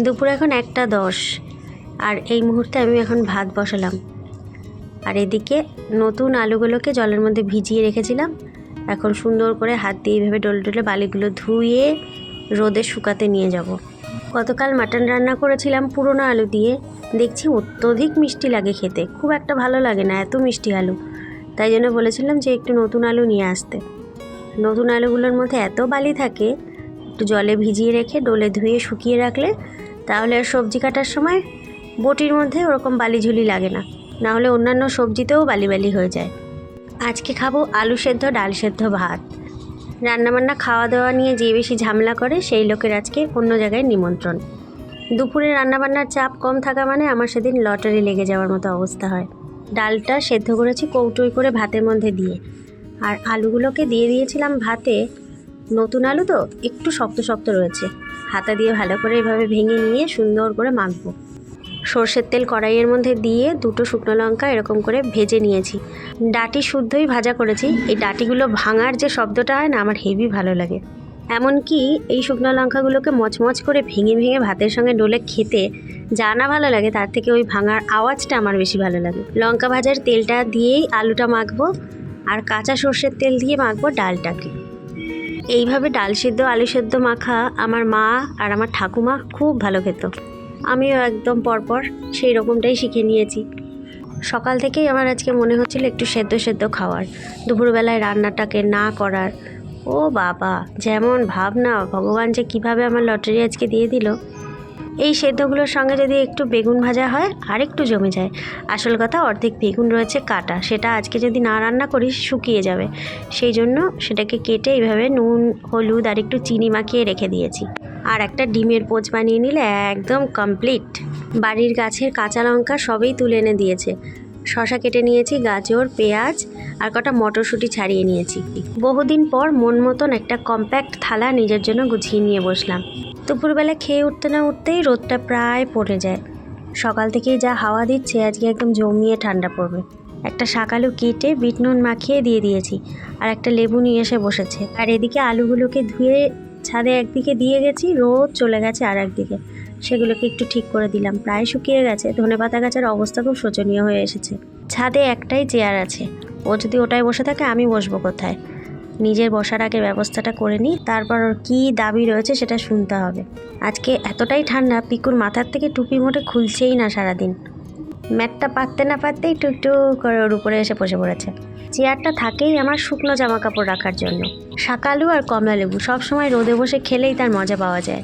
দুপুর এখন 1:10 আর এই মুহূর্তে আমি এখন ভাত বসালাম। আর এদিকে নতুন আলুগুলোকে জলের মধ্যে ভিজিয়ে রেখেছিলাম, এখন সুন্দর করে হাত দিয়ে এইভাবে ডলে ডলে বালিগুলো ধুয়ে রোদে শুকাতে নিয়ে যাব। গতকাল মাটন রান্না করেছিলাম পুরোনো আলু দিয়ে, দেখছি অত্যধিক মিষ্টি লাগে খেতে, খুব একটা ভালো লাগে না এত মিষ্টি আলু। তাই জন্য বলেছিলাম যে একটু নতুন আলু নিয়ে আসতে। নতুন আলুগুলোর মধ্যে এত বালি থাকে, একটু জলে ভিজিয়ে রেখে ডলে ধুয়ে শুকিয়ে রাখলে তাহলে আর সবজি কাটার সময় বটির মধ্যে ওরকম বালি ঝুলি লাগে না, না হলে অন্যান্য সবজিতেও বালি বালি হয়ে যায়। আজকে খাবো আলু সেদ্ধ, ডাল সেদ্ধ, ভাত। রান্নাবান্না খাওয়া দাওয়া নিয়ে যে বেশি ঝামেলা করে সেই লোকের আজকে অন্য জায়গায় নিমন্ত্রণ। দুপুরে রান্নাবান্নার চাপ কম থাকা মানে আমার সেদিন লটারি লেগে যাওয়ার মতো অবস্থা হয়। ডালটা সেদ্ধ করেছি কৌটোই করে ভাতের মধ্যে দিয়ে, আর আলুগুলোকে দিয়ে দিয়েছিলাম ভাতে। নতুন আলু তো একটু শক্ত শক্ত রয়েছে, হাতা দিয়ে ভালো করে এভাবে ভেঙে নিয়ে সুন্দর করে মাখবো। সর্ষের তেল কড়াইয়ের মধ্যে দিয়ে 2টো শুকনো লঙ্কা এরকম করে ভেজে নিয়েছি। ডাঁটি শুদ্ধই ভাজা করেছি। এই ডাঁটিগুলো ভাঙার যে শব্দটা হয় না, আমার হেভি ভালো লাগে। এমনকি এই শুকনো লঙ্কাগুলোকে মচমচ করে ভেঙে ভেঙে ভাতের সঙ্গে ডলে খেতে যা না ভালো লাগে, তার থেকে ওই ভাঙার আওয়াজটা আমার বেশি ভালো লাগে। লঙ্কা ভাজার তেলটা দিয়েই আলুটা মাখবো, আর কাঁচা সর্ষের তেল দিয়ে মাখবো ডালটাকে। এইভাবে ডাল সিদ্ধ আলু সেদ্ধ মাখা আমার মা আর আমার ঠাকুমা খুব ভালো খেত। আমিও একদম পরপর সেই রকমটাই শিখে নিয়েছি। সকাল থেকেই আমার আজকে মনে হচ্ছিল একটু সেদ্ধ সেদ্ধ খাওয়ার, দুপুরবেলায় রান্নাটাকে না করার। ও বাবা, যেমন ভাবনা, ভগবান যে কীভাবে আমার লটারি আজকে দিয়ে দিল। এই সেদ্ধগুলোর সঙ্গে যদি একটু বেগুন ভাজা হয় আর একটু জমে যায়। আসল কথা, অর্ধেক বেগুন রয়েছে কাটা, সেটা আজকে যদি না রান্না করি শুকিয়ে যাবে, সেই জন্য সেটাকে কেটে এইভাবে নুন হলুদ আর একটু চিনি মাখিয়ে রেখে দিয়েছি। আর একটা ডিমের পোচ বানিয়ে নিলে একদম কমপ্লিট। বাড়ির গাছের কাঁচা লঙ্কা সবই তুলে এনে দিয়েছে। শশা কেটে নিয়েছি, গাজর, পেঁয়াজ আর কটা মটরশুঁটি ছাড়িয়ে নিয়েছি। বহুদিন পর মন মতন একটা কম্প্যাক্ট থালা নিজের জন্য গুছিয়ে নিয়ে বসলাম। দুপুরবেলা খেয়ে উঠতে না উঠতেই রোদটা প্রায় পড়ে যায়। সকাল থেকেই যা হাওয়া দিচ্ছে, আজকে একদম জমিয়ে ঠান্ডা পড়বে। একটা শাকালু কেটে বিট নুন মাখিয়ে দিয়ে দিয়েছি, আর একটা লেবু নিয়ে এসে বসেছে। আর এদিকে আলুগুলোকে ধুয়ে ছাদে একদিকে দিয়ে গেছি, রোদ চলে গেছে আর একদিকে। সেগুলোকে একটু ঠিক করে দিলাম, প্রায় শুকিয়ে গেছে। ধনেপাতা গাছের অবস্থা খুব শোচনীয় হয়ে এসেছে। ছাদে একটাই চেয়ার আছে, ও যদি ওটায় বসে থাকে আমি বসবো কোথায়? নিজের বসার আগে ব্যবস্থাটা করে নিই, তারপর ওর কী দাবি রয়েছে সেটা শুনতে হবে। আজকে এতটাই ঠান্ডা, পিকুর মাথার থেকে টুপি মোটে খুলছেই না সারাদিন। ম্যাটটা পাততে না পাততেই একটু একটু করে ওর উপরে এসে বসে পড়েছে। চেয়ারটা থাকেই আমার শুকনো জামা কাপড় রাখার জন্য। শাকালু আর কমলা লেবু সবসময় রোদে বসে খেলেই তার মজা পাওয়া যায়।